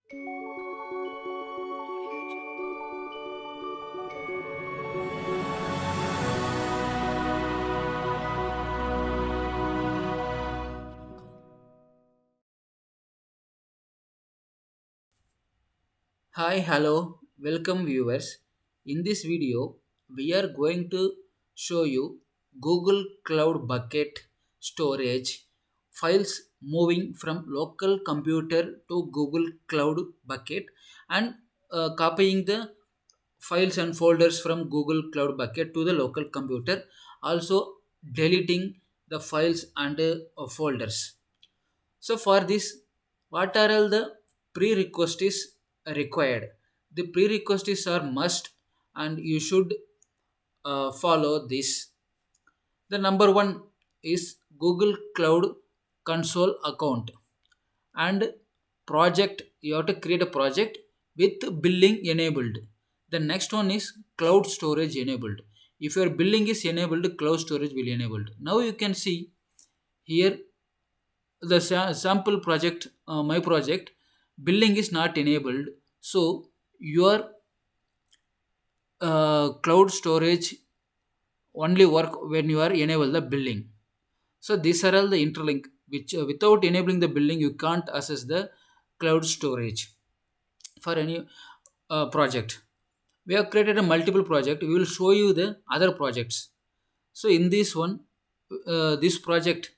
Hi, hello, welcome viewers. In this video, we are going to show you Google Cloud Bucket storage files moving from local computer to Google Cloud Bucket and copying the files and folders from Google Cloud Bucket to the local computer, also deleting the files and folders. So for this, what are all the prerequisites required? The prerequisites are must and you should follow this. The number one is Google Cloud Console account and project. You have to create a project with billing enabled. The next one is cloud storage enabled. If your billing is enabled, cloud storage will enabled. Now you can see here the sample project, my project billing is not enabled, so your cloud storage only work when you are enable the billing. So these are all the interlink which without enabling the billing you can't access the cloud storage for any project. We have created a multiple project, we will show you the other projects. So in this one, this project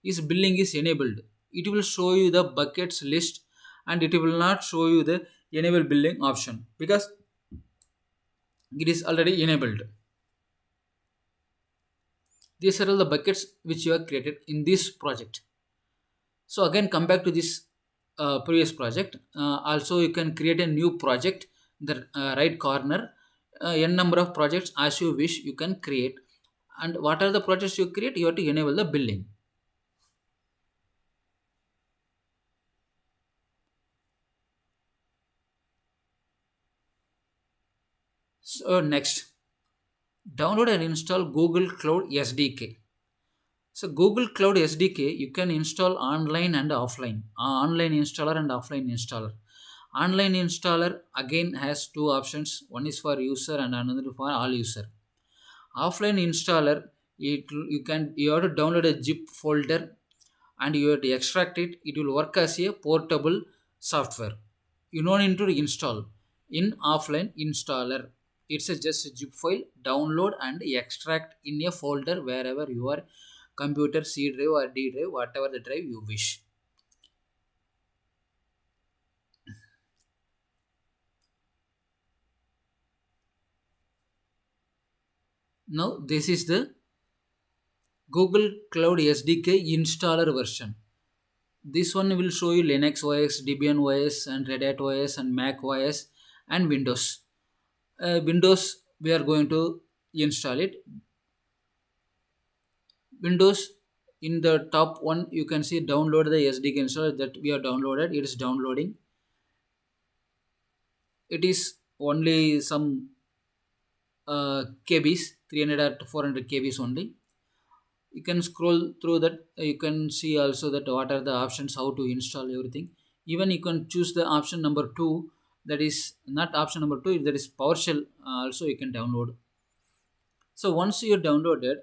is billing is enabled. It will show you the buckets list and it will not show you the enable billing option because it is already enabled. These are all the buckets which you have created in this project. So again, come back to this previous project. Also, you can create a new project in the right corner. N number of projects as you wish you can create. And what are the projects you create? You have to enable the billing. So next, download and install Google Cloud SDK. So Google Cloud SDK you can install online and offline. Online installer and offline installer. Online installer again has two options. One is for user and another for all user. Offline installer, you have to download a zip folder and you have to extract it. It will work as a portable software. You don't need to install. In offline installer, it's a just a zip file, download and extract in a folder wherever your computer C drive or D drive, whatever the drive you wish. Now this is the Google Cloud SDK installer version. This one will show you Linux OS, Debian OS, and Red Hat OS, and Mac OS, and Windows. Windows, we are going to install it. Windows, in the top one, you can see download the SDK installer that we have downloaded. It is downloading. It is only some KBs, 300 or 400 KBs only. You can scroll through that. You can see also that what are the options, how to install everything. Even you can choose the option number 2, that is not option number 2, that is PowerShell. Also you can download. So once you downloaded,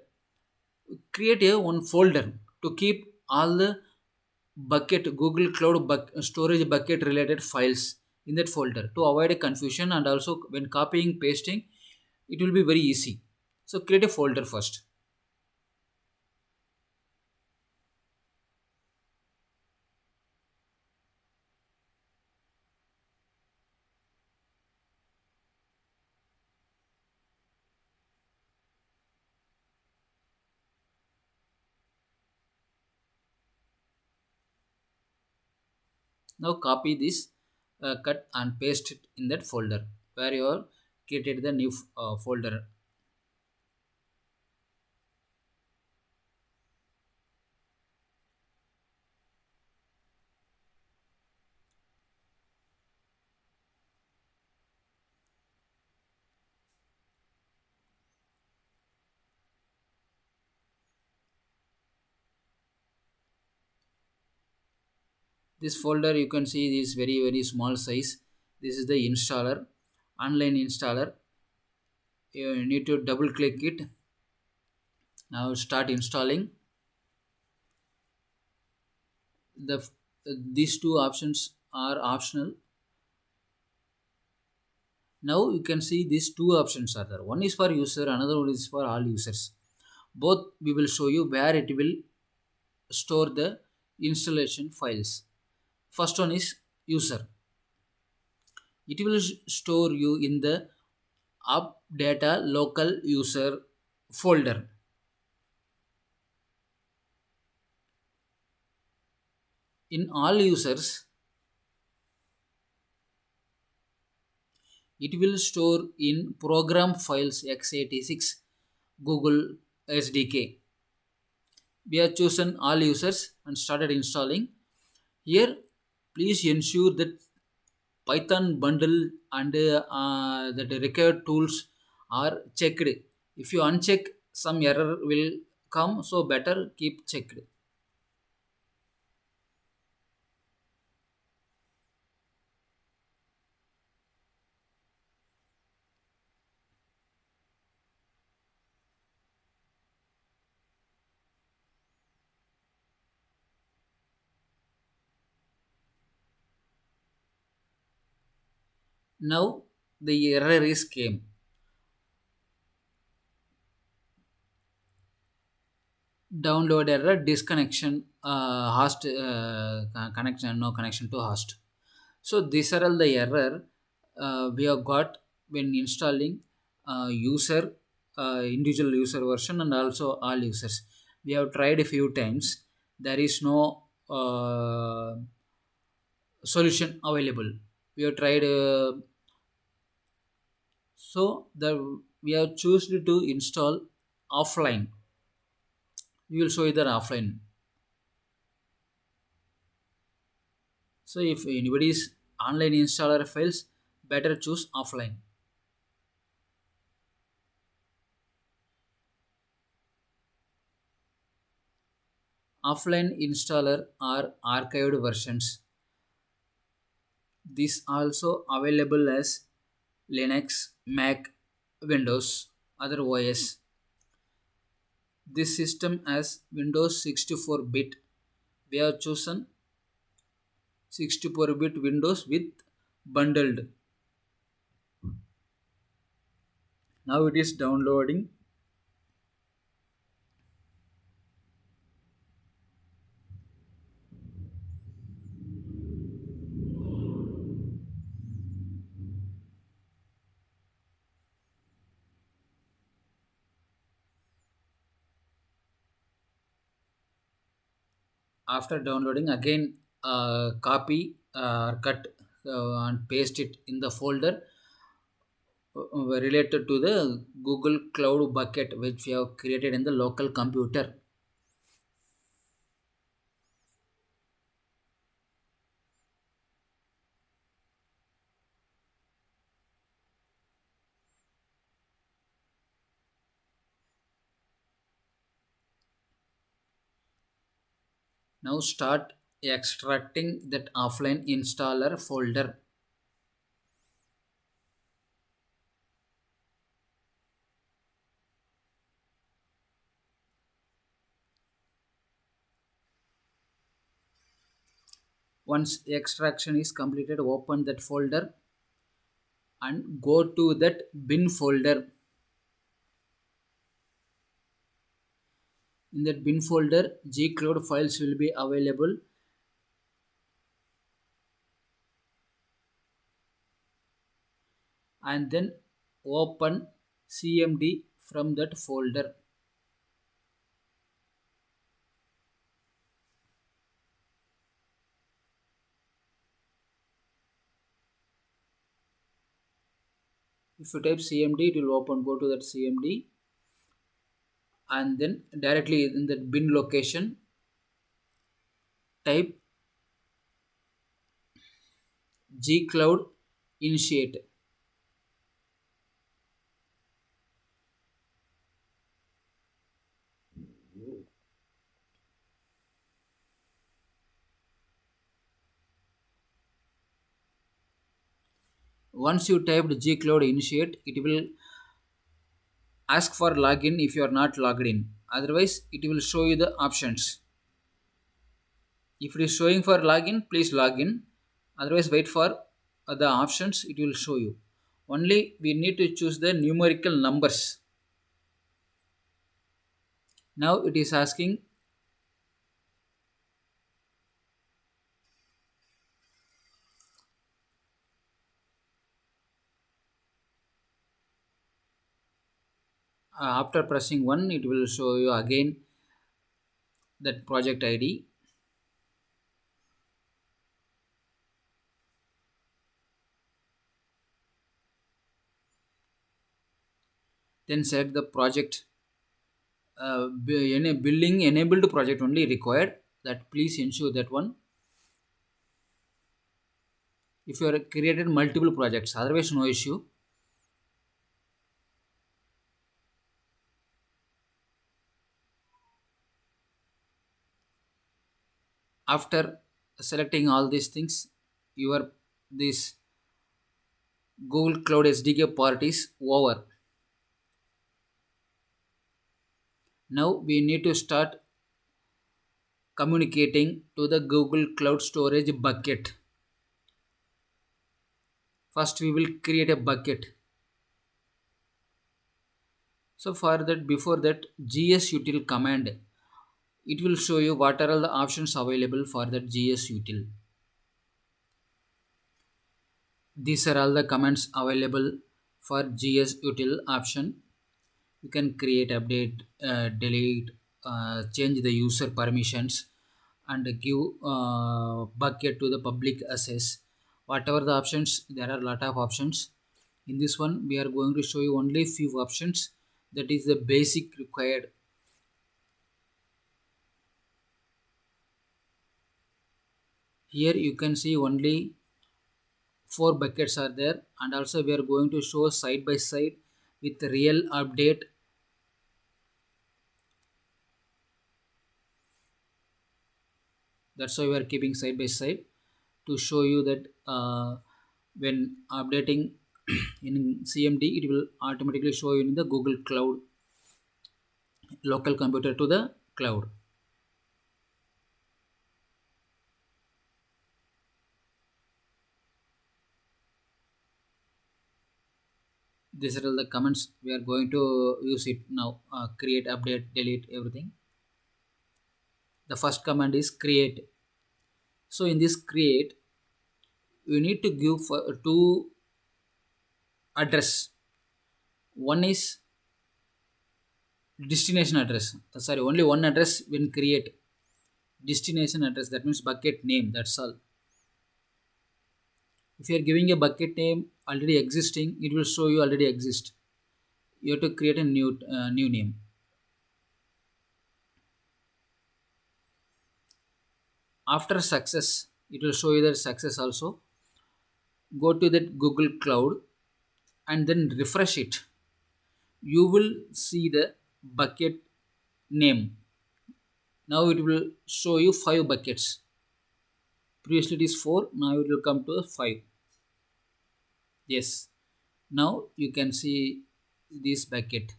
create a one folder to keep all the bucket Google Cloud storage bucket related files in that folder to avoid a confusion, and also when copying pasting it will be very easy. So create a folder first. Now copy this, cut and paste it in that folder where you have created the new folder. This folder you can see is very small size. This is the installer, online installer. You need to double click it. Now start installing. These two options are optional. Now you can see these two options are there. One is for user, another one is for all users. Both we will show you where it will store the installation files. First one is user. It will store you in the app data local user folder. In all users, it will store in program files x86 Google SDK. We have chosen all users and started installing. Here, please ensure that Python bundle and that required tools are checked. If you uncheck, some error will come, so better keep checked. Now the error is came. Download error, disconnection, host connection, no connection to host. So these are all the error we have got when installing user individual user version and also all users. We have tried a few times. There is no solution available. We have tried. So the we have chosen to install offline. We will show you that offline. So if anybody's online installer fails, better choose offline. Offline installer are archived versions. This also available as Linux, Mac, Windows, other OS. This system has Windows 64-bit. We have chosen 64-bit Windows with bundled. Now it is downloading. After downloading, again copy cut and paste it in the folder related to the Google Cloud bucket which we have created in the local computer. Now start extracting that offline installer folder. Once extraction is completed, open that folder and go to that bin folder. In that bin folder, gcloud files will be available. And then open cmd from that folder. If you type cmd, it will open. Go to that cmd and then directly in that bin location type gcloud initiate. Once you typed gcloud initiate, it will ask for login if you are not logged in. Otherwise, it will show you the options. If it is showing for login, please log in. Otherwise, wait for the options, it will show you. Only we need to choose the numerical numbers. Now it is asking after pressing 1, it will show you again that project ID. Then select the project. Building enabled project only required, that please ensure that one. If you are created multiple projects, otherwise no issue. After selecting all these things, your this Google Cloud SDK part is over. Now we need to start communicating to the Google Cloud Storage bucket. First we will create a bucket. So for that, before that, gsutil command, it will show you what are all the options available for that gsutil. These are all the commands available for gsutil option. You can create, update, delete, change the user permissions, and give bucket to the public access. Whatever the options, there are a lot of options. In this one, we are going to show you only few options. That is the basic required. Here you can see only 4 buckets are there, and also we are going to show side by side with real update. That's why we are keeping side by side to show you that when updating in CMD, it will automatically show you in the Google Cloud local computer to the cloud. These are all the comments we are going to use it now. Create, update, delete, everything. The first command is create. So in this create, you need to give for two address. One is destination address. Sorry, only one address when create. Destination address, that means bucket name, that's all. If you are giving a bucket name already existing, it will show you already exist. You have to create a new name. After success, it will show you that success also. Go to that Google Cloud and then refresh it. You will see the bucket name. Now it will show you 5 buckets. Previously it is 4, now it will come to 5. Yes. Now you can see this bucket,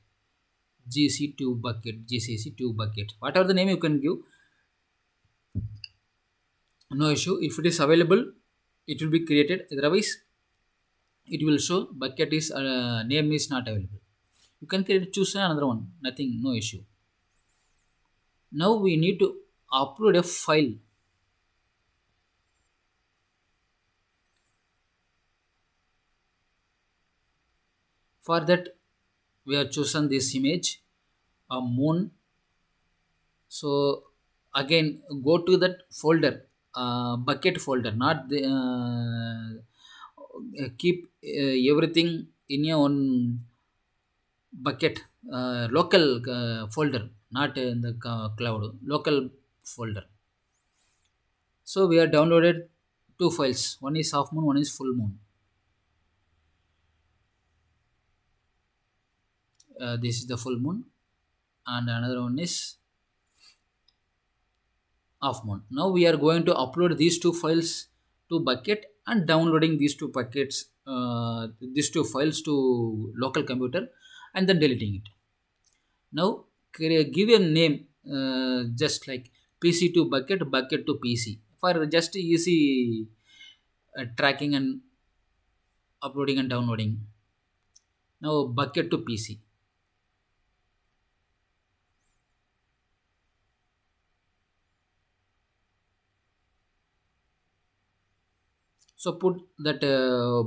GC2 bucket, GCC2 bucket. Whatever the name you can give, no issue. If it is available, it will be created. Otherwise, it will show bucket is name is not available. You can create, choose another one. Nothing, no issue. Now we need to upload a file. For that, we have chosen this image, a moon. So again, go to that folder, bucket folder, not the keep everything in your own bucket, local folder, not in the cloud, local folder. So we have downloaded 2 files. One is half moon, one is full moon. This is the full moon, and another one is half moon. Now we are going to upload these 2 files to bucket and downloading these 2 buckets these two files to local computer and then deleting it. Now give a name, just like PC to bucket, bucket to PC, for just easy tracking and uploading and downloading. Now bucket to PC. So put that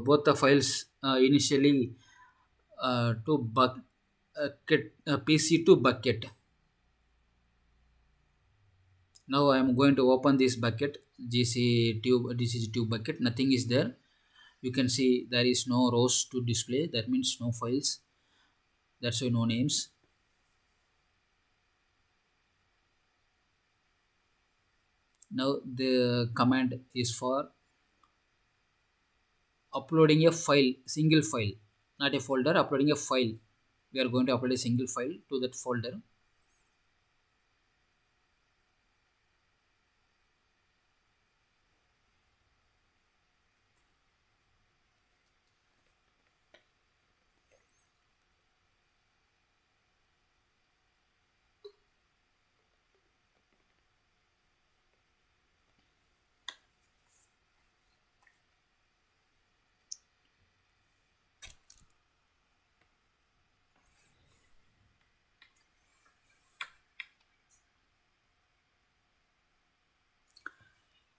both the files initially to bucket, PC to bucket. Now I am going to open this bucket, GC tube bucket. Nothing is there. You can see there is no rows to display. That means no files. That's why no names. Now the command is for uploading a file, single file, not a folder. Uploading a file. We are going to upload a single file to that folder.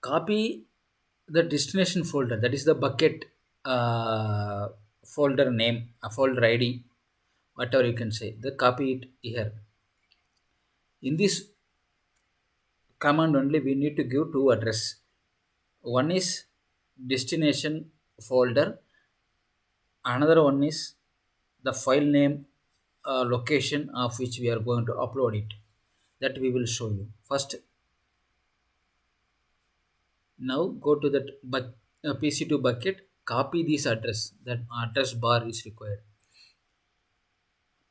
Copy the destination folder, that is the bucket folder name, a folder id, whatever you can say, the copy it here. In this command only we need to give two address. One is destination folder, another one is the file name, location of which we are going to upload it. That we will show you first. Now go to that PC2 bucket, copy this address. That address bar is required.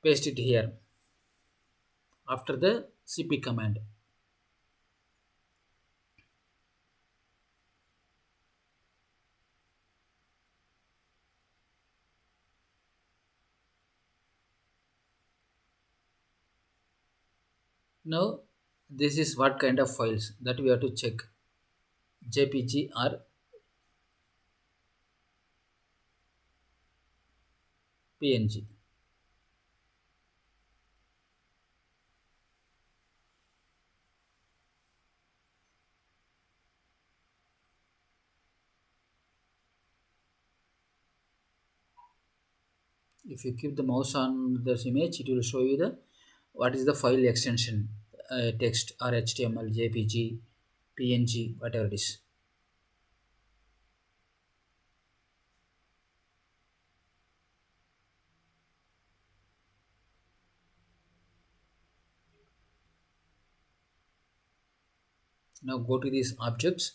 Paste it here after the cp command. Now this is what kind of files that we have to check, JPG or PNG. If you keep the mouse on this image, it will show you the what is the file extension, text or HTML, JPG, PNG, whatever it is. Now go to these objects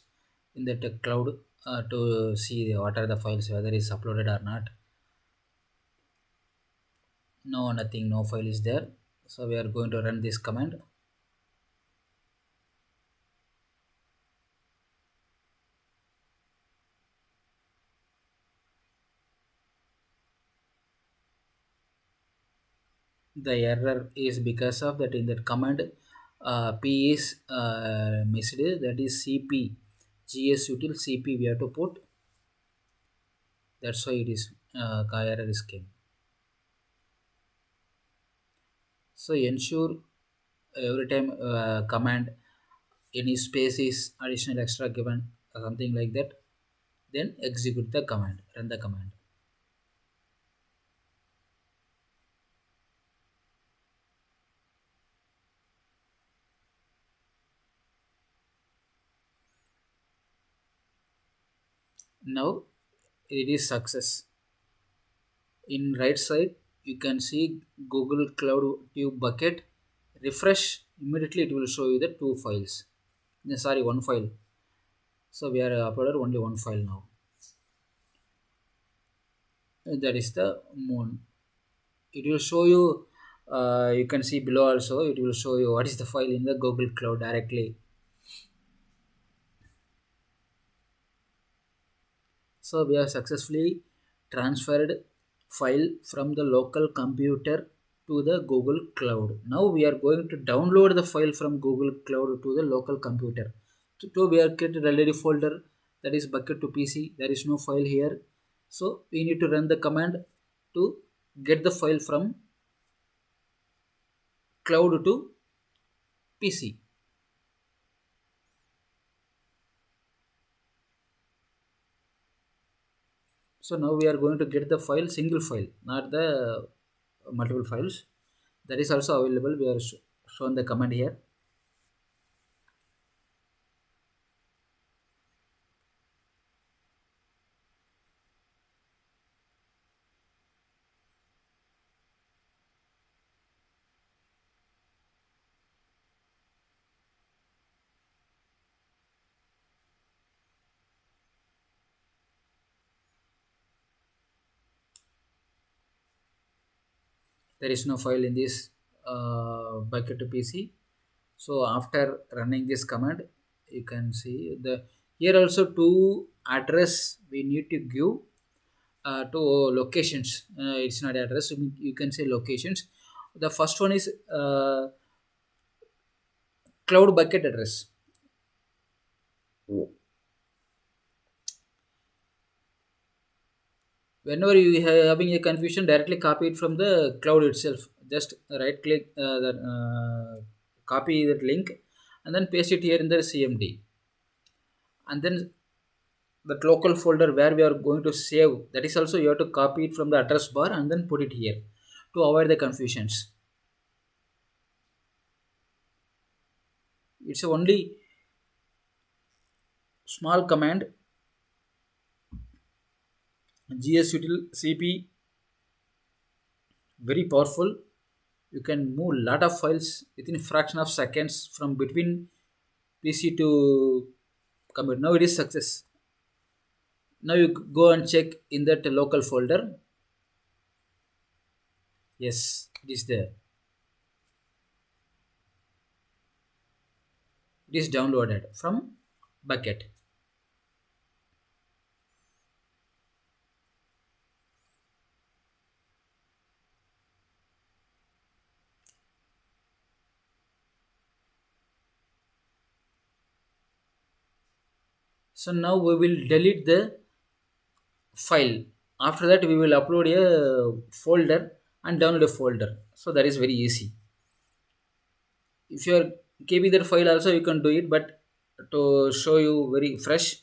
in the cloud to see what are the files, whether it's uploaded or not. No, nothing, no file is there. So we are going to run this command. The error is because of that in that command p is missed, that is cp, gsutil cp we have to put. That's why it is error is came. So ensure every time command any space is additional extra given, something like that, then execute the command, run the command. Now it is success. In right side you can see Google Cloud Tube bucket. Refresh, immediately it will show you the two files. Sorry, one file. So we are uploaded only one file now. That is the moon. It will show you, you can see below also, it will show you what is the file in the Google Cloud directly. So we have successfully transferred file from the local computer to the Google Cloud. Now we are going to download the file from Google Cloud to the local computer. So we are created already folder, that is bucket to PC. There is no file here. So we need to run the command to get the file from cloud to PC. So now we are going to get the file, single file, not the multiple files. That is also available. We are shown the command here. There is no file in this bucket to PC. So after running this command, you can see the here also two address we need to give to locations. It's not address. You can say locations. The first one is cloud bucket address. Whenever you having a confusion, directly copy it from the cloud itself. Just right click copy that link and then paste it here in the CMD, and then that local folder where we are going to save, that is also you have to copy it from the address bar and then put it here to avoid the confusions. It's only small command, gsutil cp, very powerful. You can move lot of files within a fraction of seconds from between PC to computer. Now it is success. Now you go and check in that local folder. Yes, it is there. It is downloaded from bucket. So now we will delete the file. After that we will upload a folder and download a folder. So that is very easy. If you are keeping that file also you can do it, but to show you very fresh,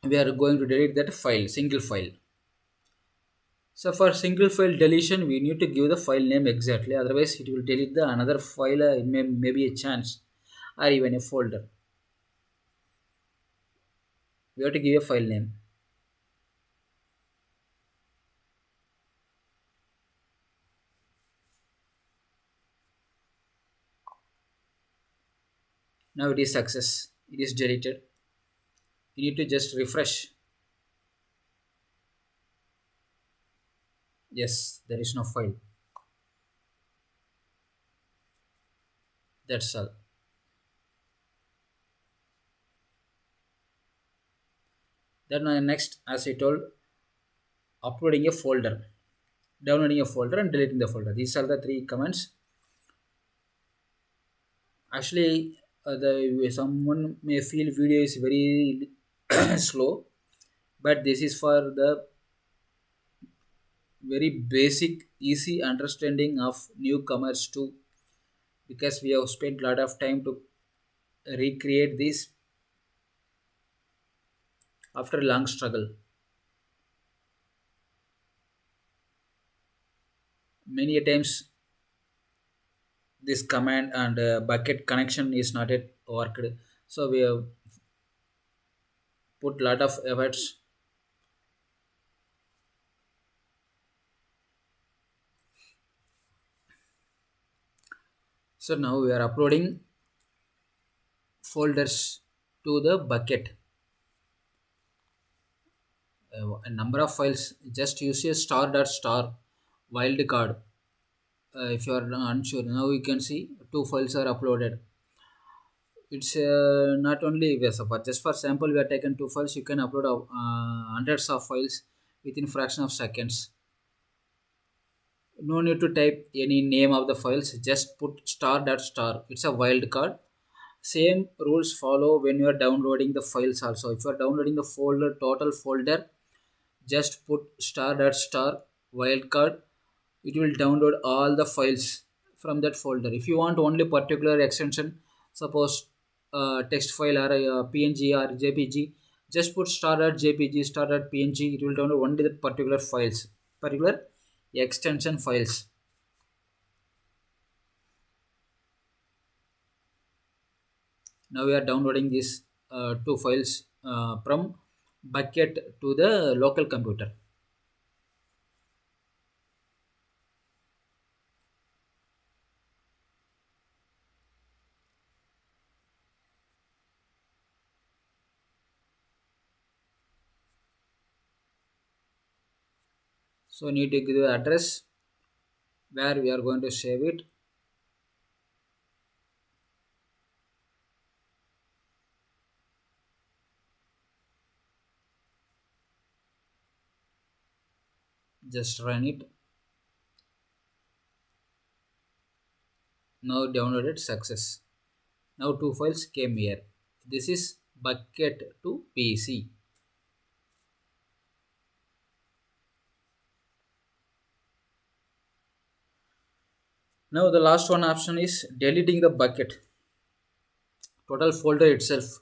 we are going to delete that file, single file. So for single file deletion, we need to give the file name exactly. Otherwise, it will delete the another file. It may be a chance, or even a folder. We have to give a file name. Now it is success. It is deleted. You need to just refresh. Yes, there is no file. That's all. Then next, as I told, uploading a folder, downloading a folder, and deleting the folder. These are the three commands. Actually, the someone may feel video is very slow, but this is for the very basic, easy understanding of newcomers too, because we have spent a lot of time to recreate this after a long struggle. Many a times, this command and bucket connection is not yet worked, so we have put lot of efforts. So now we are uploading folders to the bucket. A number of files. Just use a star dot star wildcard. If you are unsure, now you can see two files are uploaded. It's not only for just for sample we are taken two files. You can upload hundreds of files within fraction of seconds. No need to type any name of the files. Just put star dot star. It's a wildcard. Same rules follow when you are downloading the files also. If you are downloading the folder total folder, just put star dot star wildcard. It will download all the files from that folder. If you want only particular extension, suppose text file or png or jpg, just put star dot jpg star dot png. It will download only the particular files, particular extension files. Now we are downloading these two files from bucket to the local computer. So need to give the address where we are going to save it. Just run it. Now downloaded success. Now two files came here. This is bucket to PC. Now the last one option is deleting the bucket total folder itself.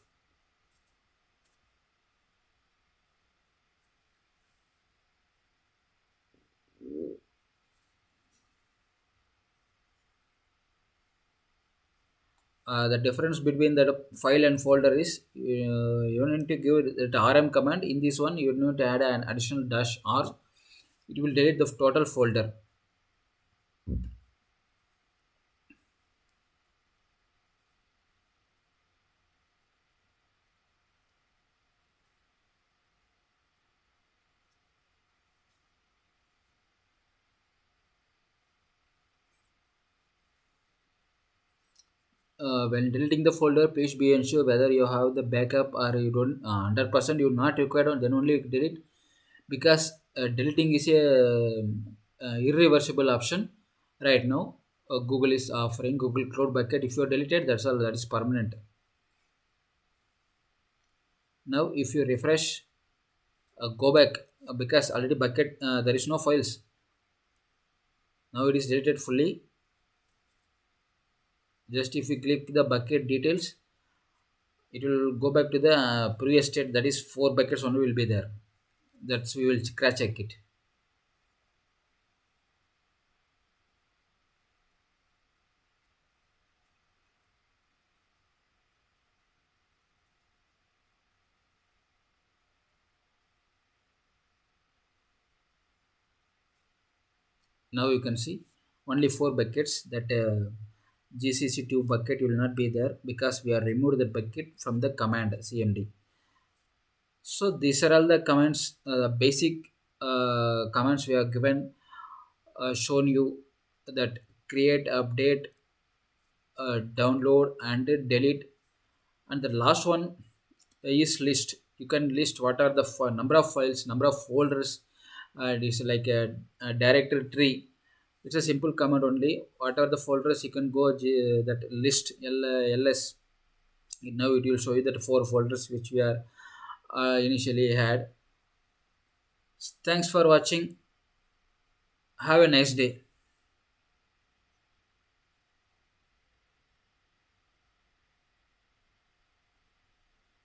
The difference between the file and folder is you need to give the rm command. In this one you need to add an additional dash r. It will delete the total folder. When deleting the folder, please be ensure whether you have the backup or you don't. 100% you not required on, then only delete, because deleting is a irreversible option right now. Google is offering Google Cloud Bucket. If you are deleted, that's all. That is permanent. Now, if you refresh, go back, because already bucket there is no files. Now it is deleted fully. Just if you click the bucket details, it will go back to the previous state. That is four buckets only will be there. That's we will scratch check it. Now you can see only four buckets. That GCC2 bucket will not be there because we are removed the bucket from the command cmd. So these are all the commands, basic commands we are given, shown you, that create, update, download and delete. And the last one is list. You can list what are the number of files, number of folders. It is like a directory tree. It's a simple command only. What are the folders, you can go that list ls. Now it will show you that four folders which we are initially had. Thanks for watching. Have a nice day.